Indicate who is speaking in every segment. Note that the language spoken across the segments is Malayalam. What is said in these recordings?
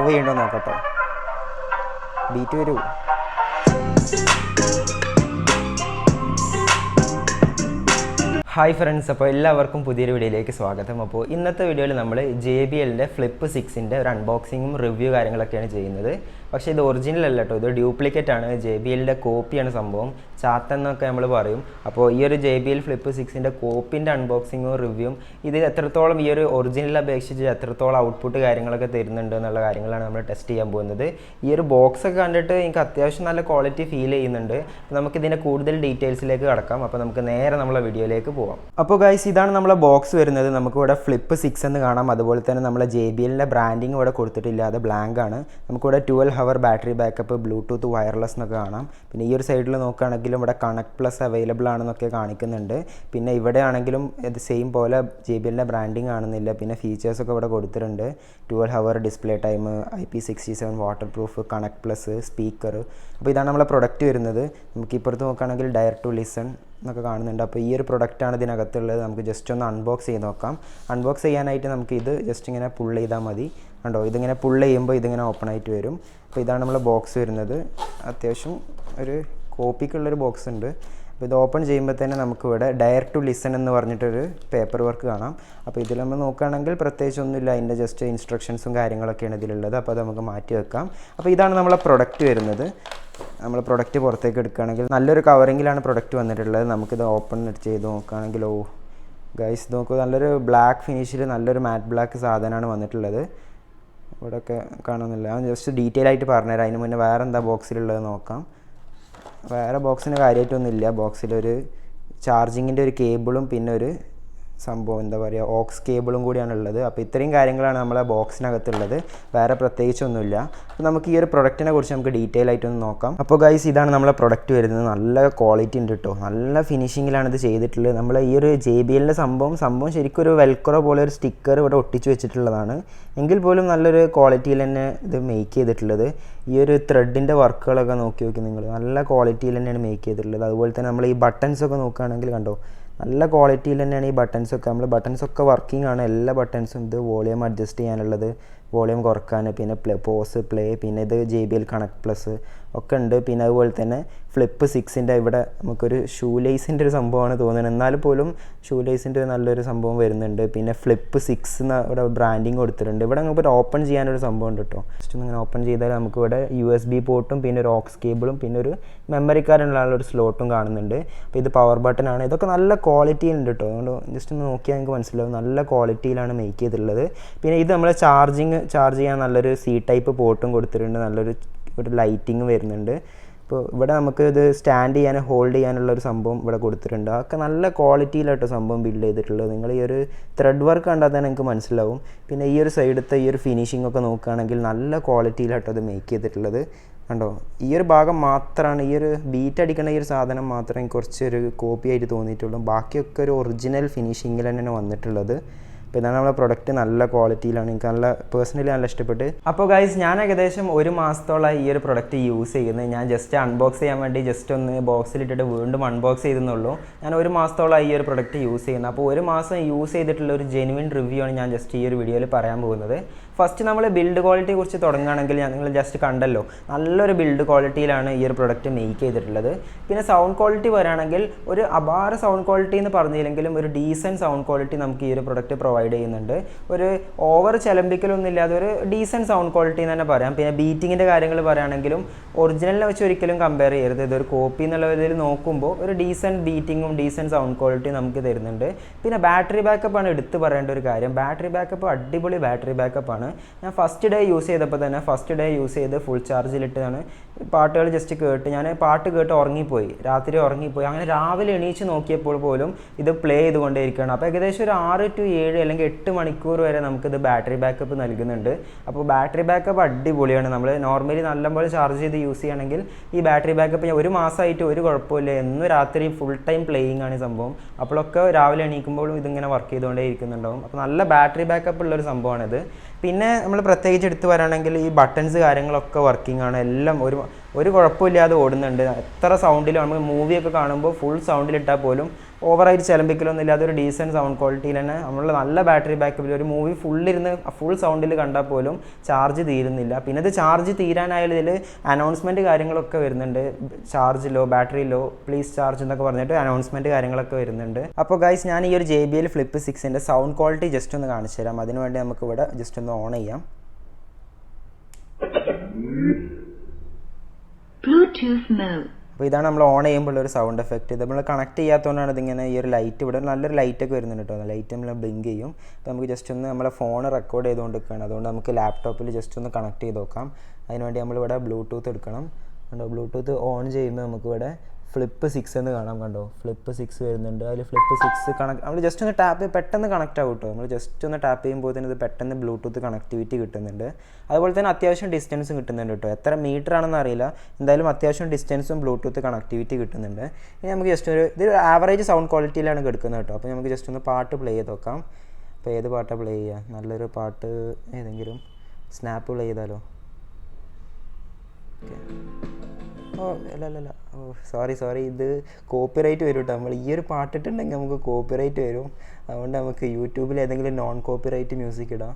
Speaker 1: ചെയ്യണ്ടോ നോക്കട്ടോ. ബീറ്റ് വരൂ. ഹായ് ഫ്രണ്ട്സ്, അപ്പോൾ എല്ലാവർക്കും പുതിയൊരു വീഡിയോയിലേക്ക് സ്വാഗതം. അപ്പോൾ ഇന്നത്തെ വീഡിയോയിൽ നമ്മൾ JBLൻ്റെ ഫ്ലിപ്പ് 6ൻ്റെ ഒരു അൺബോക്സിങ്ങും റിവ്യൂ കാര്യങ്ങളൊക്കെയാണ് ചെയ്യുന്നത്. പക്ഷേ ഇത് ഒറിജിനൽ അല്ല കേട്ടോ, ഇത് ഡ്യൂപ്ലിക്കേറ്റ് ആണ്. JBLൻ്റെ കോപ്പിയാണ് സംഭവം, ചാത്തെന്നൊക്കെ നമ്മൾ പറയും. അപ്പോൾ ഈ ഒരു JBL ഫ്ലിപ്പ് 6ൻ്റെ കോപ്പിൻ്റെ അൺബോക്സിങ്ങും റിവ്യൂവും ഇത് എത്രത്തോളം ഈ ഒരു ഒറിജിനൽ അപേക്ഷിച്ച് എത്രത്തോളം ഔട്ട്പുട്ട് കാര്യങ്ങളൊക്കെ തരുന്നുണ്ട് എന്നുള്ള കാര്യങ്ങളാണ് നമ്മൾ ടെസ്റ്റ് ചെയ്യാൻ പോകുന്നത്. ഈ ഒരു ബോക്സൊക്കെ കണ്ടിട്ട് എനിക്ക് അത്യാവശ്യം നല്ല ക്വാളിറ്റി ഫീൽ ചെയ്യുന്നുണ്ട്. നമുക്കിതിൻ്റെ കൂടുതൽ ഡീറ്റെയിൽസിലേക്ക് കടക്കാം. അപ്പോൾ നമുക്ക് നേരെ നമ്മളെ വീഡിയോയിലേക്ക് പോകാം. അപ്പോൾ ഗൈസ്, ഇതാണ് നമ്മളെ ബോക്സ് വരുന്നത്. നമുക്കിവിടെ ഫ്ലിപ്പ് 6 എന്ന് കാണാം. അതുപോലെ തന്നെ നമ്മളെ JBLൻ്റെ ബ്രാൻഡിങ് ഇവിടെ കൊടുത്തിട്ടില്ല, അത് ബ്ലാങ്ക് ആണ്. നമുക്കിവിടെ 12 hour battery backup, Bluetooth wireless എന്നൊക്കെ കാണാം. പിന്നെ ഈ ഒരു സൈഡിൽ നോക്കുകയാണെങ്കിലും ഇവിടെ കണക്ട് പ്ലസ് അവൈലബിൾ ആണെന്നൊക്കെ കാണിക്കുന്നുണ്ട്. പിന്നെ ഇവിടെ ആണെങ്കിലും ഇത് സെയിം പോലെ JBLൻ്റെ ബ്രാൻഡിങ് കാണുന്നില്ല. പിന്നെ ഫീച്ചേഴ്സൊക്കെ ഇവിടെ കൊടുത്തിട്ടുണ്ട്. 12 hour display time, IP67 water proof, connect plus, speaker. അപ്പോൾ ഇതാണ് നമ്മളെ പ്രൊഡക്റ്റ് വരുന്നത്. നമുക്ക് ഇപ്പുറത്ത് നോക്കുകയാണെങ്കിൽ ഡയർ ടു ലിസൺ എന്നൊക്കെ കാണുന്നുണ്ട്. അപ്പോൾ ഈ ഒരു പ്രൊഡക്റ്റാണ് ഇതിനകത്തുള്ളത്. നമുക്ക് ജസ്റ്റ് ഒന്ന് അൺബോക്സ് ചെയ്ത് നോക്കാം. അൺബോക്സ് ചെയ്യാനായിട്ട് നമുക്ക് ഇത് ജസ്റ്റ് ഇങ്ങനെ പുൾ ചെയ്താൽ മതി. കണ്ടോ, ഇതിങ്ങനെ പുൾ ചെയ്യുമ്പോൾ ഇതിങ്ങനെ ഓപ്പൺ ആയിട്ട് വരും. അപ്പോൾ ഇതാണ് നമ്മളെ ബോക്സ് വരുന്നത്. അത്യാവശ്യം ഒരു കോപ്പിക്കുള്ളൊരു ബോക്സ് ഉണ്ട്. അപ്പോൾ ഇത് ഓപ്പൺ ചെയ്യുമ്പോൾ തന്നെ നമുക്കിവിടെ ഡയർ ടു ലിസൺ എന്ന് പറഞ്ഞിട്ടൊരു പേപ്പർ വർക്ക് കാണാം. അപ്പോൾ ഇതിൽ നമ്മൾ നോക്കുകയാണെങ്കിൽ പ്രത്യേകിച്ചൊന്നുമില്ല, അതിൻ്റെ ജസ്റ്റ് ഇൻസ്ട്രക്ഷൻസും കാര്യങ്ങളൊക്കെയാണ് ഇതിലുള്ളത്. അപ്പോൾ അത് നമുക്ക് മാറ്റി വെക്കാം. അപ്പോൾ ഇതാണ് നമ്മളെ പ്രൊഡക്റ്റ് വരുന്നത്. നമ്മൾ പ്രൊഡക്റ്റ് പുറത്തേക്ക് എടുക്കുകയാണെങ്കിൽ നല്ലൊരു കവറിങ്ങിലാണ് പ്രൊഡക്റ്റ് വന്നിട്ടുള്ളത്. നമുക്കിത് ഓപ്പൺ ചെയ്ത് നോക്കുകയാണെങ്കിൽ, ഓ ഗൈസ് നോക്കൂ, നല്ലൊരു ബ്ലാക്ക് ഫിനിഷിൽ നല്ലൊരു മാറ്റ് ബ്ലാക്ക് സാധനമാണ് വന്നിട്ടുള്ളത്. ഇവിടെയൊക്കെ കാണുന്നില്ല, ഞാൻ ജസ്റ്റ് ഡീറ്റെയിൽ ആയിട്ട് പറഞ്ഞുതരാം. അതിന് മുന്നേ വേറെ എന്താ ബോക്സിലുള്ളത് നോക്കാം. വേറെ ബോക്സിന് കാര്യമായിട്ടൊന്നുമില്ല. ബോക്സിലൊരു ചാർജിങ്ങിൻ്റെ ഒരു കേബിളും പിന്നെ ഒരു സംഭവം എന്താ പറയുക, ഓക്സ് കേബിളും കൂടിയാണ് ഉള്ളത്. അപ്പോൾ ഇത്രയും കാര്യങ്ങളാണ് നമ്മളെ ബോക്സിനകത്തുള്ളത്, വേറെ പ്രത്യേകിച്ചൊന്നുമില്ല. അപ്പോൾ നമുക്ക് ഈ ഒരു പ്രൊഡക്റ്റിനെ കുറിച്ച് നമുക്ക് ഡീറ്റെയിൽ ആയിട്ടൊന്ന് നോക്കാം. അപ്പോൾ ഗൈസ്, ഇതാണ് നമ്മളെ പ്രൊഡക്റ്റ് വരുന്നത്. നല്ല ക്വാളിറ്റി ഉണ്ട് കേട്ടോ, നല്ല ഫിനിഷിങ്ങിലാണ് ഇത് ചെയ്തിട്ടുള്ളത്. നമ്മൾ ഈ ഒരു JBLൻ്റെ സംഭവം ശരിക്കും ഒരു വെൽക്രോ പോലെ ഒരു സ്റ്റിക്കർ ഇവിടെ ഒട്ടിച്ച് വെച്ചിട്ടുള്ളതാണ്. എങ്കിൽ പോലും നല്ലൊരു ക്വാളിറ്റിയിൽ തന്നെ ഇത് മേക്ക് ചെയ്തിട്ടുള്ളത്. ഈ ഒരു ത്രെഡിൻ്റെ വർക്കുകളൊക്കെ നോക്കി നിങ്ങൾ, നല്ല ക്വാളിറ്റിയിൽ തന്നെയാണ് മേക്ക് ചെയ്തിട്ടുള്ളത്. അതുപോലെ തന്നെ നമ്മൾ ഈ ബട്ടൺസൊക്കെ നോക്കുകയാണെങ്കിൽ കണ്ടോ, നല്ല ക്വാളിറ്റിയിൽ തന്നെയാണ് ഈ ബട്ടൺസൊക്കെ. നമ്മൾ ബട്ടൺസൊക്കെ വർക്കിംഗ് ആണ്, എല്ലാ ബട്ടൺസും. ഇത് വോളിയം അഡ്ജസ്റ്റ് ചെയ്യാനുള്ളത്, വോളിയം കുറക്കാൻ, പിന്നെ പോസ്, പ്ലേ, പിന്നെ ഇത് JBL കണക്ട് പ്ലസ് ഒക്കെ ഉണ്ട്. പിന്നെ അതുപോലെ തന്നെ ഫ്ലിപ്പ് 6ൻ്റെ ഇവിടെ നമുക്കൊരു ഷൂ ലേസിൻ്റെ ഒരു സംഭവമാണ് തോന്നുന്നത്, എന്നാൽ പോലും ഷൂ ലേസിൻ്റെ നല്ലൊരു സംഭവം വരുന്നുണ്ട്. പിന്നെ ഫ്ലിപ്പ് 6 എന്ന് ഇവിടെ ബ്രാൻഡിങ് കൊടുത്തിട്ടുണ്ട്. ഇവിടെ നമുക്ക് ഒരു ഓപ്പൺ ചെയ്യാനൊരു സംഭവം ഉണ്ട് കേട്ടോ. ജസ്റ്റ് ഒന്ന് ഇങ്ങനെ ഓപ്പൺ ചെയ്താൽ നമുക്കിവിടെ USB പോർട്ടും പിന്നെ ഒരു ഓക്സ് കേബിളും പിന്നെ ഒരു മെമ്മറി കാർഡിനുള്ള ഒരു സ്ലോട്ടും കാണുന്നുണ്ട്. അപ്പോൾ ഇത് പവർ ബട്ടനാണ്. ഇതൊക്കെ നല്ല ക്വാളിറ്റിയിലുണ്ട് കേട്ടോ. അതുകൊണ്ട് ജസ്റ്റ് ഒന്ന് നോക്കിയാൽ നിങ്ങൾക്ക് മനസ്സിലാവും, നല്ല ക്വാളിറ്റിയിലാണ് മേക്ക് ചെയ്തിട്ടുള്ളത്. പിന്നെ ഇത് നമ്മളെ ചാർജ് ചെയ്യാൻ നല്ലൊരു ടൈപ്പ് പോർട്ടും കൊടുത്തിട്ടുണ്ട്, നല്ലൊരു ലൈറ്റിങ് വരുന്നുണ്ട്. ഇപ്പോൾ ഇവിടെ നമുക്ക് ഇത് സ്റ്റാൻഡ് ചെയ്യാൻ, ഹോൾഡ് ചെയ്യാനുള്ള ഒരു സംഭവം ഇവിടെ കൊടുത്തിട്ടുണ്ട്. അതൊക്കെ നല്ല ക്വാളിറ്റിയിലാട്ടോ സംഭവം ബിൽഡ് ചെയ്തിട്ടുള്ളത്. നിങ്ങൾ ഈ ഒരു ത്രെഡ് വർക്ക് കണ്ടാൽ തന്നെ നിങ്ങൾക്ക് മനസ്സിലാവും. പിന്നെ ഈ ഒരു സൈഡത്തെ ഈ ഒരു ഫിനിഷിംഗ് ഒക്കെ നോക്കുകയാണെങ്കിൽ നല്ല ക്വാളിറ്റിയിലാട്ടോ അത് മേക്ക് ചെയ്തിട്ടുള്ളത്. കണ്ടോ, ഈ ഒരു ഭാഗം മാത്രമാണ്, ഈ ഒരു ബീറ്റ് അടിക്കുന്ന ഈ ഒരു സാധനം മാത്രമേ കുറച്ചൊരു കോപ്പി ആയിട്ട് തോന്നിയിട്ടുള്ളൂ. ബാക്കിയൊക്കെ ഒരു ഒറിജിനൽ ഫിനിഷിങ്ങിൽ തന്നെയാണ് വന്നിട്ടുള്ളത്. അപ്പോൾ ഇതാണ് നമ്മളെ പ്രൊഡക്റ്റ്, നല്ല ക്വാളിറ്റിയിലാണ്. എനിക്ക് പേഴ്സണലി നല്ല ഇഷ്ടപ്പെട്ട്. അപ്പോൾ ഗൈസ്, ഞാൻ ഏകദേശം 1 മാസത്തോളം ഈ ഒരു പ്രൊഡക്റ്റ് യൂസ് ചെയ്യുന്നത്. ഞാൻ ജസ്റ്റ് അൺബോക്സ് ചെയ്യാൻ വേണ്ടി ജസ്റ്റ് ഒന്ന് ബോക്സിലിട്ടിട്ട് വീണ്ടും അൺബോക്സ് ചെയ്തെന്നുള്ളൂ. ഞാൻ 1 മാസത്തോളം ഈ ഒരു പ്രൊഡക്റ്റ് യൂസ് ചെയ്യുന്നത്. അപ്പോൾ 1 മാസം യൂസ് ചെയ്തിട്ടുള്ള ഒരു ജെനുവിൻ റിവ്യൂ ആണ് ഞാൻ ജസ്റ്റ് ഈ ഒരു വീഡിയോയിൽ പറയാൻ പോകുന്നത്. ഫസ്റ്റ് നമ്മൾ ബിൽഡ് ക്വാളിറ്റിയെ കുറിച്ച് തുടങ്ങുകയാണെങ്കിൽ നിങ്ങൾ ജസ്റ്റ് കണ്ടല്ലോ, നല്ലൊരു ബിൽഡ് ക്വാളിറ്റിയിലാണ് ഈ ഒരു പ്രൊഡക്റ്റ് മേക്ക് ചെയ്തിട്ടുള്ളത്. പിന്നെ സൗണ്ട് ക്വാളിറ്റി പറയുകയാണെങ്കിൽ ഒരു അപാര സൗണ്ട് ക്വാളിറ്റി എന്ന് പറഞ്ഞില്ലെങ്കിലും ഒരു ഡീസൻറ്റ് സൗണ്ട് ക്വാളിറ്റി നമുക്ക് ഈ ഒരു പ്രൊഡക്റ്റ് പ്രൊവൈഡ് ചെയ്യുന്നുണ്ട്. ഒരു ഓവർ ചിലമ്പിക്കലൊന്നും ഇല്ലാതെ ഒരു ഡീസൻറ്റ് സൗണ്ട് ക്വാളിറ്റി എന്ന് തന്നെ പറയാം. പിന്നെ ബീറ്റിങ്ങിൻ്റെ കാര്യങ്ങൾ പറയുകയാണെങ്കിലും ഒറിജിനലിനെ വെച്ച് ഒരിക്കലും കമ്പയർ ചെയ്യരുത്. ഇതൊരു കോപ്പി എന്നുള്ള ഇതിൽ നോക്കുമ്പോൾ ഒരു ഡീസൻറ്റ് ബീറ്റിങ്ങും ഡീസൻറ്റ് സൗണ്ട് ക്വാളിറ്റി നമുക്ക് തരുന്നുണ്ട്. പിന്നെ ബാറ്ററി ബാക്കപ്പാണ് എടുത്ത് പറയേണ്ട ഒരു കാര്യം. ബാറ്ററി ബാക്കപ്പ് അടിപൊളി ബാറ്ററി ബാക്കപ്പാണ്. ഞാൻ ഫസ്റ്റ് ഡേ യൂസ് ചെയ്ത് ഫുൾ ചാർജിലിട്ടാണ് പാട്ടുകൾ ജസ്റ്റ് കേട്ട്, ഞാൻ പാട്ട് കേട്ട് ഉറങ്ങിപ്പോയി, രാത്രി ഉറങ്ങിപ്പോയി. അങ്ങനെ രാവിലെ എണീച്ച് നോക്കിയപ്പോൾ പോലും ഇത് പ്ലേ ചെയ്തുകൊണ്ടേയിരിക്കുകയാണ്. അപ്പോൾ ഏകദേശം ഒരു 6 to 7 അല്ലെങ്കിൽ 8 മണിക്കൂർ വരെ നമുക്കിത് ബാറ്ററി ബാക്കപ്പ് നൽകുന്നുണ്ട്. അപ്പോൾ ബാറ്ററി ബാക്കപ്പ് അടിപൊളിയാണ്. നമ്മൾ നോർമലി നല്ലപോലെ ചാർജ് ചെയ്ത് യൂസ് ചെയ്യുകയാണെങ്കിൽ ഈ ബാറ്ററി ബാക്കപ്പ് ഞാൻ 1 മാസമായിട്ട് ഒരു കുഴപ്പമില്ല. എന്നും രാത്രി ഫുൾ ടൈം പ്ലേയിങ് ആണ് ഈ സംഭവം. അപ്പോഴൊക്കെ രാവിലെ എണീക്കുമ്പോഴും ഇതിങ്ങനെ വർക്ക് ചെയ്തുകൊണ്ടേ ഇരിക്കുന്നുണ്ടാവും. അപ്പോൾ നല്ല ബാറ്ററി ബാക്കപ്പ് ഉള്ളൊരു സംഭവമാണിത്. പിന്നെ നമ്മൾ പ്രത്യേകിച്ച് എടുത്ത് പറയുകയാണെങ്കിൽ ഈ ബട്ടൺസ് കാര്യങ്ങളൊക്കെ വർക്കിംഗ് ആണ്. എല്ലാം ഒരു കുഴപ്പമില്ലാതെ ഓടുന്നുണ്ട്. എത്ര സൗണ്ടിൽ നമ്മൾ മൂവിയൊക്കെ കാണുമ്പോൾ ഫുൾ സൗണ്ടിലിട്ടാൽ പോലും ഓവറായിട്ട് ചിലമ്പിക്കലൊന്നും ഇല്ലാതെ ഒരു ഡീസൻറ്റ് സൗണ്ട് ക്വാളിറ്റിയിൽ തന്നെ നമ്മളുടെ നല്ല ബാറ്ററി ബാക്കപ്പിൽ ഒരു മൂവി ഫുള്ളിരുന്ന് ഫുൾ സൗണ്ടിൽ കണ്ടാൽ പോലും ചാർജ് തീരുന്നില്ല. പിന്നെ ഇത് ചാർജ് തീരാനായാലും ഇതിൽ അനൗൺസ്മെൻറ്റ് കാര്യങ്ങളൊക്കെ വരുന്നുണ്ട്. Charge low, battery low, please charge എന്നൊക്കെ പറഞ്ഞിട്ട് അനൗൺസ്മെൻറ്റ് കാര്യങ്ങളൊക്കെ വരുന്നുണ്ട്. അപ്പോൾ ഗൈസ് ഞാൻ ഈ ഒരു JBL Flip 6ൻ്റെ സൗണ്ട് ക്വാളിറ്റി ജസ്റ്റ് ഒന്ന് കാണിച്ചു തരാം. അതിനുവേണ്ടി നമുക്ക് ഇവിടെ ജസ്റ്റ് ഒന്ന് ഓൺ ചെയ്യാം. അപ്പോൾ ഇതാണ് നമ്മൾ ഓൺ ചെയ്യുമ്പോൾ ഒരു സൗണ്ട് എഫക്റ്റ്. ഇത് നമ്മൾ കണക്ട് ചെയ്യാത്തതുകൊണ്ടാണ് ഇതിങ്ങനെ ഈ ഒരു ലൈറ്റ് ഇവിടെ നല്ലൊരു ലൈറ്റൊക്കെ വരുന്നുണ്ട് കേട്ടോ. ലൈറ്റ് നമ്മൾ ബ്ലിങ്ക് ചെയ്യും. അപ്പോൾ നമുക്ക് ജസ്റ്റ് ഒന്ന് നമ്മളെ ഫോൺ റെക്കോർഡ് ചെയ്തുകൊണ്ടിരിക്കുകയാണ്. അതുകൊണ്ട് നമുക്ക് ലാപ്ടോപ്പിൽ ജസ്റ്റ് ഒന്ന് കണക്ട് ചെയ്ത് നോക്കാം. അതിനുവേണ്ടി നമ്മളിവിടെ ബ്ലൂടൂത്ത് എടുക്കണം. കണ്ടോ, ബ്ലൂടൂത്ത് ഓൺ ചെയ്യുമ്പോൾ നമുക്കിവിടെ Flip 6 എന്ന് കാണാം. കണ്ടോ, Flip 6 വരുന്നുണ്ട്. അതിൽ Flip 6 കണക്ട് നമ്മൾ ജസ്റ്റ് ഒന്ന് ടാപ്പ് പെട്ടെന്ന് കണക്റ്റ് ആവും കേട്ടോ. നമ്മൾ ജസ്റ്റ് ഒന്ന് ടാപ്പ് ചെയ്യുമ്പോൾ തന്നെ ഇത് പെട്ടെന്ന് ബ്ലൂടൂത്ത് കണക്ടിവിറ്റി കിട്ടുന്നുണ്ട്. അതുപോലെ തന്നെ അത്യാവശ്യം ഡിസ്റ്റൻസും കിട്ടുന്നുണ്ട് കേട്ടോ. എത്ര മീറ്റർ ആണെന്ന് അറിയില്ല, എന്തായാലും അത്യാവശ്യം ഡിസ്റ്റൻസും ബ്ലൂടൂത്ത് കണക്ടിവിറ്റി കിട്ടുന്നുണ്ട്. ഇനി നമുക്ക് ജസ്റ്റ് ഇതൊരു ആവറേജ് സൗണ്ട് ക്വാളിറ്റിയിലാണ് കിടക്കുന്നത് കേട്ടോ. അപ്പോൾ നമുക്ക് ജസ്റ്റ് ഒന്ന് പാട്ട് പ്ലേ ചെയ്ത് നോക്കാം. അപ്പോൾ ഏത് പാട്ടാണ് പ്ലേ ചെയ്യുക? നല്ലൊരു പാട്ട് ഏതെങ്കിലും സ്നാപ്പ് പ്ലേ ചെയ്താലോ? ഓക്കെ. അല്ല സോറി ഇത് കോപ്പിറൈറ്റ് വരും കേട്ടോ. നമ്മൾ ഈ ഒരു പാട്ടിട്ടുണ്ടെങ്കിൽ നമുക്ക് കോപ്പിറൈറ്റ് വരും. അതുകൊണ്ട് നമുക്ക് യൂട്യൂബിൽ ഏതെങ്കിലും നോൺ കോപ്പിറൈറ്റ് മ്യൂസിക് ഇടാം,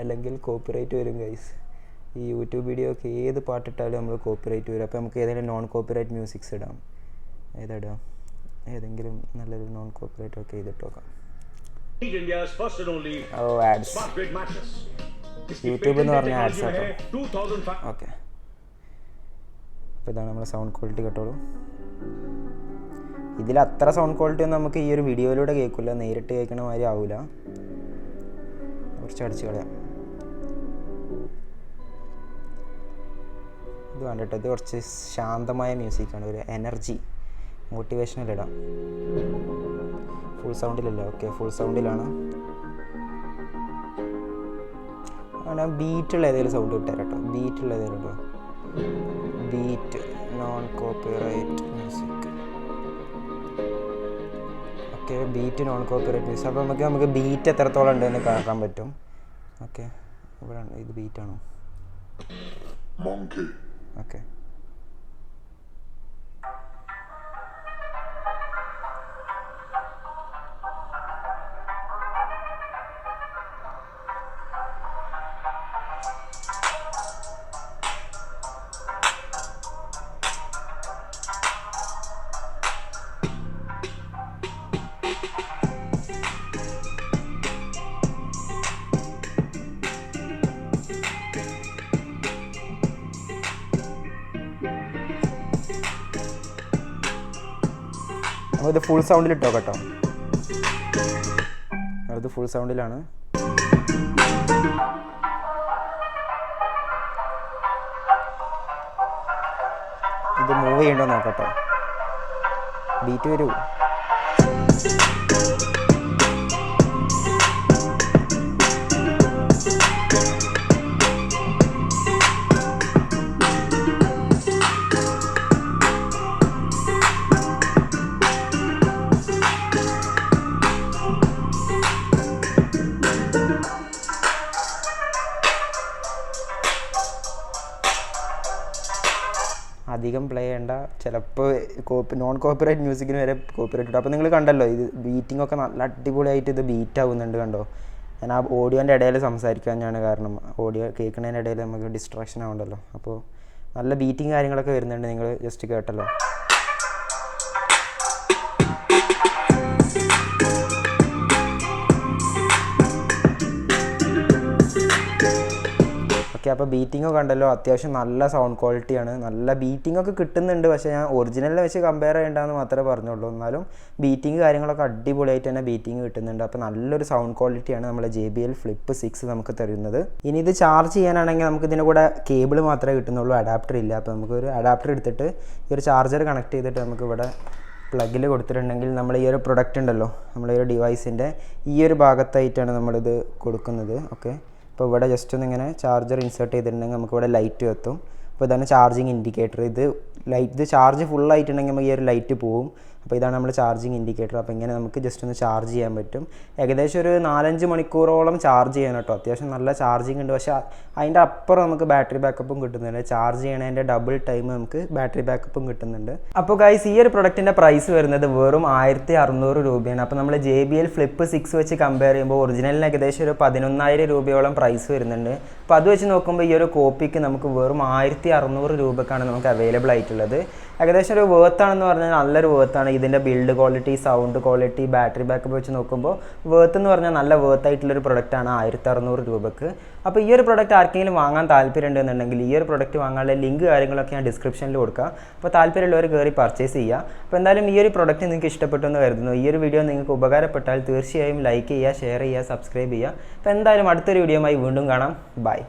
Speaker 1: അല്ലെങ്കിൽ കോപ്പിറൈറ്റ് വരും ഗൈസ്. ഈ യൂട്യൂബ് വീഡിയോ ഒക്കെ ഏത് പാട്ടിട്ടാലും നമ്മൾ കോപ്പിറൈറ്റ് വരും. അപ്പോൾ നമുക്ക് ഏതെങ്കിലും നോൺ കോപ്പിറൈറ്റ് മ്യൂസിക്സ് ഇടാം. ഏതാടാം? ഏതെങ്കിലും നല്ലൊരു നോൺ കോപ്പിറൈറ്റ് ഒക്കെ ചെയ്തിട്ട് നോക്കാം. ആഡ്സ്, യൂട്യൂബ് എന്ന് പറഞ്ഞ ആഡ്സ് കേട്ടോ. ഓക്കെ, അപ്പോൾ ഇതാണ് നമ്മുടെ സൗണ്ട് ക്വാളിറ്റി കേട്ടോളൂ. ഇതിൽ അത്ര സൗണ്ട് ക്വാളിറ്റി ഒന്നും നമുക്ക് ഈ ഒരു വീഡിയോയിലൂടെ കേൾക്കില്ല, നേരിട്ട് കേൾക്കണ മാതിരി ആവില്ല. കുറച്ച് അടിച്ച് കളയാം. ഇത് വേണ്ടിട്ട് ഇത് കുറച്ച് ശാന്തമായ മ്യൂസിക്കാണ്, ഒരു എനർജി മോട്ടിവേഷണൽ ഇടാം. ഫുൾ സൗണ്ടിലല്ല? ഓക്കെ, ഫുൾ സൗണ്ടിലാണ്. അങ്ങനെ ബീറ്റുള്ള ഏതെങ്കിലും സൗണ്ട് കിട്ടാൻ കേട്ടോ. ബീറ്റുള്ള ഏതെങ്കിലും കേട്ടോ. Beat, non copyright music. Okay, beat non copyright music. അപ്പോൾ നമുക്ക് ബീറ്റ് എത്രത്തോളം ഉണ്ടെന്ന് കാണാൻ പറ്റും. ഓക്കെ, ഇവിടെ ഇത് ബീറ്റാണോ? ഓക്കെ, ഇത് ഫുൾ സൗണ്ടിൽ ഇട്ടോ കേട്ടോ. അത് ഫുൾ സൗണ്ടിലാണ്. ഇത് മൂവ് ചെയ്യണ്ടോ നോക്കട്ടോ. ബീറ്റ് വരൂ. അധികം പ്ലേ ചെയ്യേണ്ട, ചിലപ്പോൾ നോൺ കോപ്പിറൈറ്റ് മ്യൂസിക്കിന് വരെ കോപ്പിറൈറ്റ് കിട്ടും. അപ്പോൾ നിങ്ങൾ കണ്ടല്ലോ, ഇത് ബീറ്റിംഗ് ഒക്കെ നല്ല അടിപൊളിയായിട്ട് ഇത് ബീറ്റ് ആവുന്നുണ്ട് കണ്ടോ. ഞാൻ ആ ഓഡിയോൻ്റെ ഇടയിൽ സംസാരിക്കാനാണ് കാരണം. ഓഡിയോ കേൾക്കുന്നതിൻ്റെ ഇടയിൽ നമുക്ക് ഡിസ്ട്രാക്ഷൻ ആവുണ്ടല്ലോ. അപ്പോൾ നല്ല ബീറ്റിംഗ് കാര്യങ്ങളൊക്കെ വരുന്നുണ്ട്, നിങ്ങൾ ജസ്റ്റ് കേട്ടല്ലോ. ഓക്കെ, അപ്പോൾ ബീറ്റിങ്ങൊക്കെ കണ്ടല്ലോ, അത്യാവശ്യം നല്ല സൗണ്ട് ക്വാളിറ്റിയാണ്. നല്ല ബീറ്റിങ്ങൊക്കെ കിട്ടുന്നുണ്ട്. പക്ഷേ ഞാൻ ഒറിജിനലിനെ വെച്ച് കമ്പയർ ചെയ്യേണ്ടതെന്ന് മാത്രമേ പറഞ്ഞുള്ളൂ. എന്നാലും ബീറ്റിങ് കാര്യങ്ങളൊക്കെ അടിപൊളിയായിട്ട് തന്നെ ബീറ്റിങ് കിട്ടുന്നുണ്ട്. അപ്പോൾ നല്ലൊരു സൗണ്ട് ക്വാളിറ്റിയാണ് നമ്മുടെ JBL Flip 6 നമുക്ക് തരുന്നത്. ഇനി ഇത് ചാർജ് ചെയ്യാനാണെങ്കിൽ നമുക്ക് ഇതിൻ്റെ കൂടെ കേബിൾ മാത്രമേ കിട്ടുന്നുള്ളൂ, അഡാപ്റ്റർ ഇല്ല. അപ്പോൾ നമുക്കൊരു അഡാപ്റ്റർ എടുത്തിട്ട് ഈ ഒരു ചാർജർ കണക്ട് ചെയ്തിട്ട് നമുക്ക് ഇവിടെ പ്ലഗിൽ കൊടുത്തിട്ടുണ്ടെങ്കിൽ നമ്മൾ ഈ ഒരു പ്രൊഡക്റ്റ് ഉണ്ടല്ലോ, നമ്മുടെ ഈ ഒരു ഡിവൈസിൻ്റെ ഈ ഒരു ഭാഗത്തായിട്ടാണ് നമ്മളിത് കൊടുക്കുന്നത്. ഓക്കെ, അപ്പോൾ ഇവിടെ ജസ്റ്റ് ഒന്ന് ഇങ്ങനെ ചാർജർ ഇൻസേർട്ട് ചെയ്തിട്ടുണ്ടെങ്കിൽ നമുക്ക് ഇവിടെ ലൈറ്റ് എത്തും. അപ്പോൾ ഇതാണ് ചാർജിങ് ഇൻഡിക്കേറ്റർ. ഇത് ചാർജ് ഫുള്ളായിട്ടുണ്ടെങ്കിൽ നമുക്ക് ഈ ഒരു ലൈറ്റ് പോവും. അപ്പോൾ ഇതാണ് നമ്മുടെ ചാർജിങ് ഇൻഡിക്കേറ്റർ. അപ്പോൾ ഇങ്ങനെ നമുക്ക് ജസ്റ്റ് ഒന്ന് ചാർജ് ചെയ്യാൻ പറ്റും. ഏകദേശം ഒരു 4-5 മണിക്കൂറോളം ചാർജ് ചെയ്യാൻ കേട്ടോ. അത്യാവശ്യം നല്ല ചാർജിങ് ഉണ്ട്. പക്ഷേ അതിൻ്റെ അപ്പുറം നമുക്ക് ബാറ്ററി ബാക്കപ്പും കിട്ടുന്നുണ്ട്. ചാർജ് ചെയ്യണതിൻ്റെ ഡബിൾ ടൈം നമുക്ക് ബാറ്ററി ബാക്കപ്പും കിട്ടുന്നുണ്ട്. അപ്പോൾ ഗൈസ് ഈ ഒരു പ്രൊഡക്റ്റിൻ്റെ പ്രൈസ് വരുന്നത് വെറും 1600 രൂപയാണ്. അപ്പോൾ നമ്മൾ JBL Flip 6 വെച്ച് കമ്പയർ ചെയ്യുമ്പോൾ ഒറിജിനലിന് ഏകദേശം ഒരു 11,000 രൂപയോളം പ്രൈസ് വരുന്നുണ്ട്. അപ്പോൾ അത് വെച്ച് നോക്കുമ്പോൾ ഈ ഒരു കോപ്പിക്ക് നമുക്ക് വെറും 1600 രൂപക്കാണ് നമുക്ക് അവൈലബിൾ ആയിട്ടുള്ളത്. ഏകദേശം ഒരു വേർത്താണെന്ന് പറഞ്ഞാൽ നല്ലൊരു വേർത്താണ്. ഇതിൻ്റെ build quality, sound quality, battery backup വെച്ച് നോക്കുമ്പോൾ വേർത്ത് എന്ന് പറഞ്ഞാൽ നല്ല വേർത്തായിട്ടുള്ളൊരു പ്രൊഡക്റ്റാണ് 1600 രൂപക്ക്. അപ്പോൾ ഈ ഒരു പ്രൊഡക്റ്റ് ആർക്കെങ്കിലും വാങ്ങാൻ താല്പര്യം ഉണ്ടെന്നുണ്ടെങ്കിൽ ഈ ഒരു പ്രൊഡക്റ്റ് വാങ്ങാനുള്ള ലിങ്ക് കാര്യങ്ങളൊക്കെ ഞാൻ ഡിസ്ക്രിപ്ഷനിൽ കൊടുക്കാം. അപ്പോൾ താല്പര്യമുള്ളവർ കയറി പർച്ചേസ് ചെയ്യുക. അപ്പോൾ എന്തായാലും ഈ ഒരു പ്രൊഡക്റ്റ് നിങ്ങൾക്ക് ഇഷ്ടപ്പെട്ടു എന്ന് കരുതുന്നു. ഈ ഒരു വീഡിയോ നിങ്ങൾക്ക് ഉപകാരപ്പെട്ടാൽ തീർച്ചയായും ലൈക്ക് ചെയ്യുക, ഷെയർ ചെയ്യുക, സബ്സ്ക്രൈബ് ചെയ്യുക. അപ്പോൾ എന്തായാലും അടുത്തൊരു വീഡിയോയുമായി വീണ്ടും കാണാം. ബൈ.